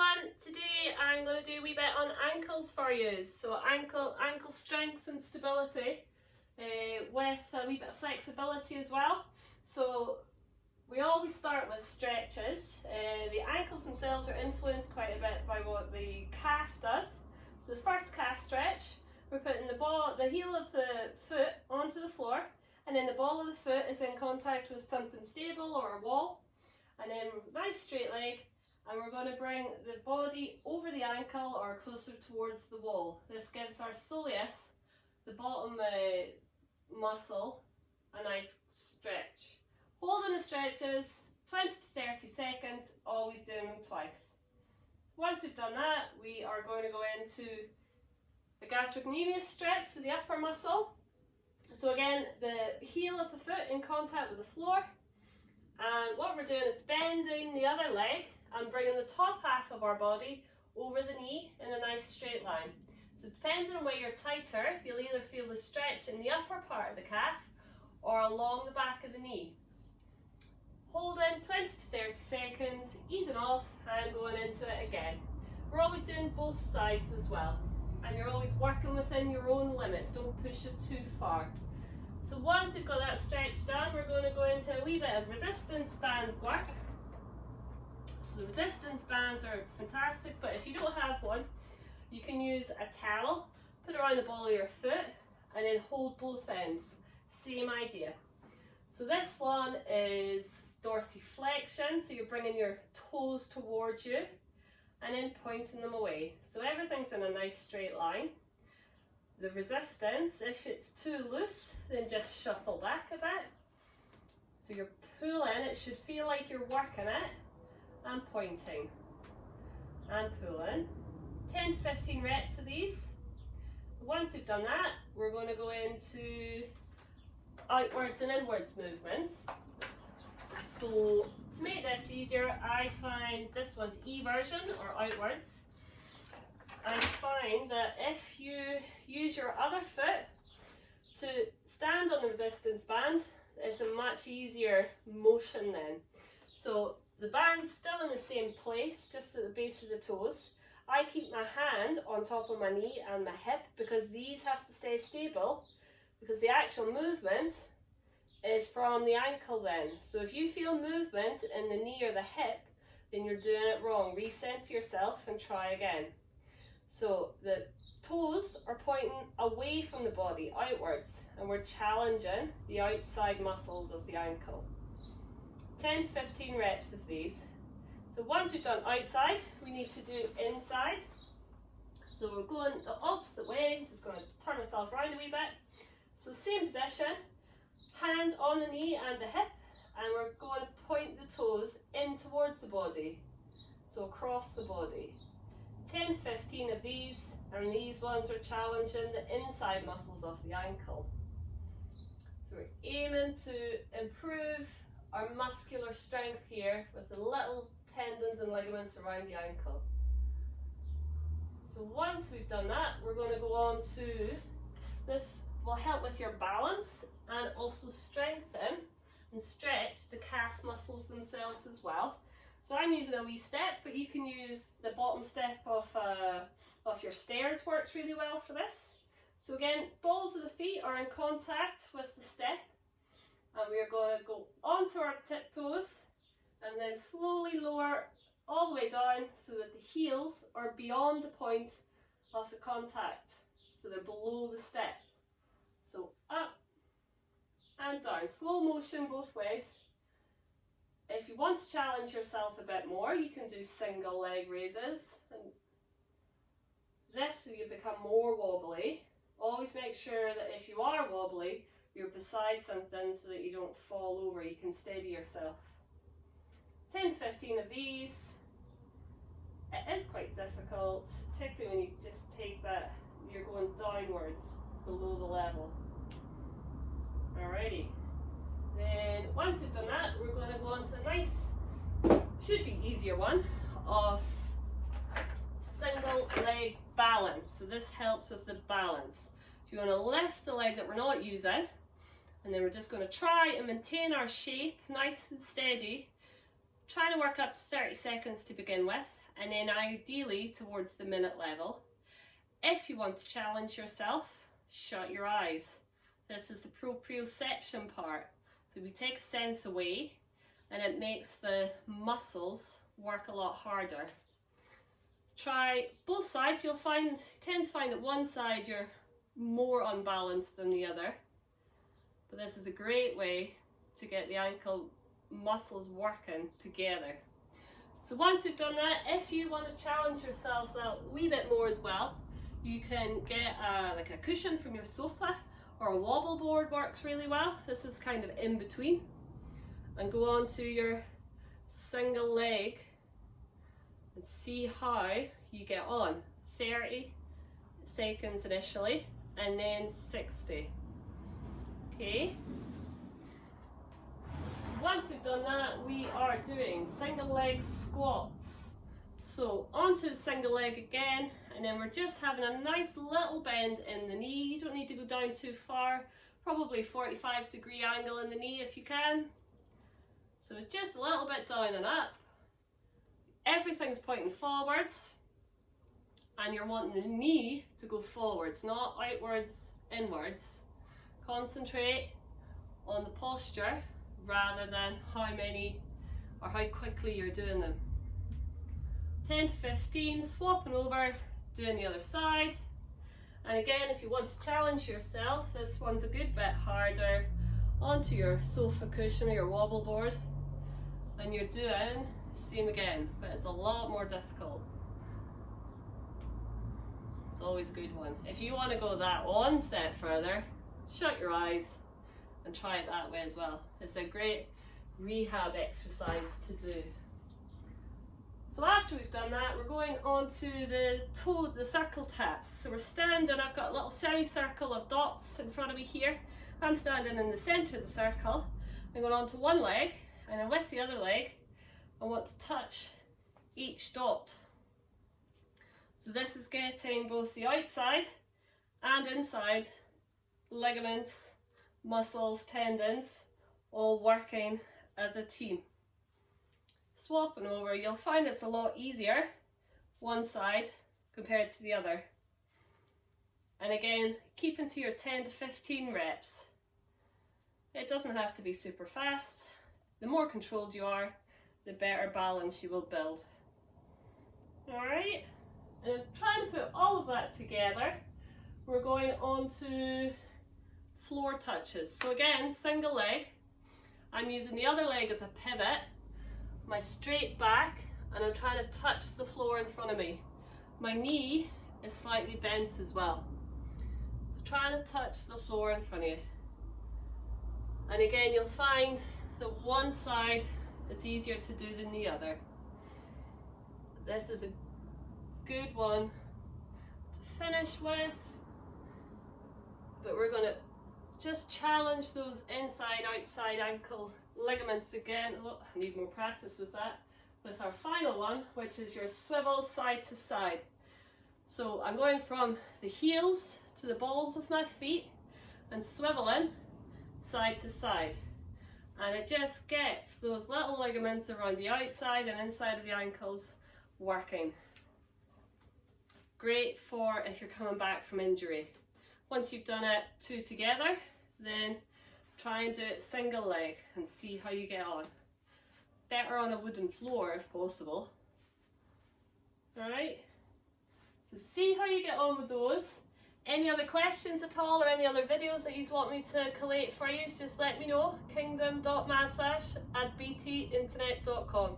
everyone, today I'm going to do a wee bit on ankles for you. So ankle strength and stability with a wee bit of flexibility as well. So we always start with stretches. The ankles themselves are influenced quite a bit by what the calf does. So the first calf stretch, we're putting the heel of the foot onto the floor, and then the ball of the foot is in contact with something stable or a wall, and then nice straight leg, and we're going to bring the body over the ankle or closer towards the wall. This gives our soleus, the bottom muscle, a nice stretch. Holding the stretches 20 to 30 seconds, always doing them twice. Once we've done that, we are going to go into the gastrocnemius stretch, so the upper muscle. So again, the heel of the foot in contact with the floor, and what we're doing is bending the other leg and bringing the top half of our body over the knee in a nice straight line. So depending on where you're tighter, you'll either feel the stretch in the upper part of the calf or along the back of the knee. Holding 20 to 30 seconds, easing off and going into it again. We're always doing both sides as well, and you're always working within your own limits, don't push it too far. So once we've got that stretch done, we're going to go into a wee bit of resistance band work. So resistance bands are fantastic, but if you don't have one, you can use a towel, put it around the ball of your foot, and then hold both ends. Same idea. So this one is dorsiflexion, so you're bringing your toes towards you and then pointing them away. So everything's in a nice straight line. The resistance, if it's too loose, then just shuffle back a bit. So you're pulling, it should feel like you're working it, and pointing and pulling. 10 to 15 reps of these. Once we've done that, we're going to go into outwards and inwards movements. So to make this easier, I find this one's eversion or outwards. I find that if you use your other foot to stand on the resistance band, it's a much easier motion then. So the band's still in the same place, just at the base of the toes. I keep my hand on top of my knee and my hip because these have to stay stable, because the actual movement is from the ankle then. So if you feel movement in the knee or the hip, then you're doing it wrong. Recenter yourself and try again. So the toes are pointing away from the body, outwards, and we're challenging the outside muscles of the ankle. 10 to 15 reps of these. So once we've done outside, we need to do inside. So we're going the opposite way, just going to turn ourselves around a wee bit. So same position, hand on the knee and the hip, and we're going to point the toes in towards the body, so across the body. 10 to 15 of these, and these ones are challenging the inside muscles of the ankle. So we're aiming to improve our muscular strength here with the little tendons and ligaments around the ankle. So once we've done that, we're going to go on to this. Will help with your balance and also strengthen and stretch the calf muscles themselves as well. So I'm using a wee step, but you can use the bottom step of your stairs, works really well for this. So again, balls of the feet are in contact with the step, and we are going to go onto our tiptoes and then slowly lower all the way down so that the heels are beyond the point of the contact, so they're below the step. So up and down, slow motion both ways. If you want to challenge yourself a bit more, you can do single leg raises, and this so you become more wobbly. Always make sure that if you are wobbly, you're beside something so that you don't fall over, you can steady yourself. 10 to 15 of these. It is quite difficult, particularly when you just take that, you're going downwards below the level. Alrighty. Then once we've done that, we're going to go on to a nice, should be easier one, of single leg balance. So this helps with the balance. So you're going to lift the leg that we're not using, and then we're just going to try and maintain our shape nice and steady, trying to work up to 30 seconds to begin with, and then ideally towards the minute level. If you want to challenge yourself, shut your eyes. This is the proprioception part. So we take a sense away and it makes the muscles work a lot harder. Try both sides. You'll tend to find that one side you're more unbalanced than the other. But this is a great way to get the ankle muscles working together. So once we've done that, if you want to challenge yourselves a wee bit more as well, you can get like a cushion from your sofa, or a wobble board works really well. This is kind of in between. And go on to your single leg and see how you get on. 30 seconds initially and then 60. Okay. Once we've done that, we are doing single leg squats. So onto the single leg again, and then we're just having a nice little bend in the knee. You don't need to go down too far, probably 45-degree angle in the knee if you can. So it's just a little bit down and up. Everything's pointing forwards, and you're wanting the knee to go forwards, not outwards, inwards. Concentrate on the posture rather than how many or how quickly you're doing them. 10 to 15, swapping over, doing the other side. And again, if you want to challenge yourself, this one's a good bit harder, onto your sofa cushion or your wobble board, and you're doing same again, but it's a lot more difficult. It's always a good one. If you want to go that one step further, shut your eyes and try it that way as well. It's a great rehab exercise to do. So after we've done that, we're going on to the circle taps. So we're standing, I've got a little semicircle of dots in front of me here. I'm standing in the center of the circle. I'm going on to one leg, and then with the other leg, I want to touch each dot. So this is getting both the outside and inside ligaments, muscles, tendons, all working as a team. Swapping over, you'll find it's a lot easier one side compared to the other. And again, keeping to your 10 to 15 reps. It doesn't have to be super fast. The more controlled you are, the better balance you will build. Alright, and I'm trying to put all of that together. We're going on to floor touches. So again, single leg. I'm using the other leg as a pivot, my straight back, and I'm trying to touch the floor in front of me. My knee is slightly bent as well. So trying to touch the floor in front of you. And again, you'll find that one side is easier to do than the other. This is a good one to finish with, but we're going to just challenge those inside outside ankle ligaments again. Oh, I need more practice with that. With our final one, which is your swivel side to side. So I'm going from the heels to the balls of my feet and swiveling side to side. And it just gets those little ligaments around the outside and inside of the ankles working. Great for if you're coming back from injury. Once you've done it two together, then try and do it single leg and see how you get on. Better on a wooden floor if possible. Alright, so see how you get on with those. Any other questions at all, or any other videos that you want me to collate for you, just let me know. kingdom.massage@btinternet.com.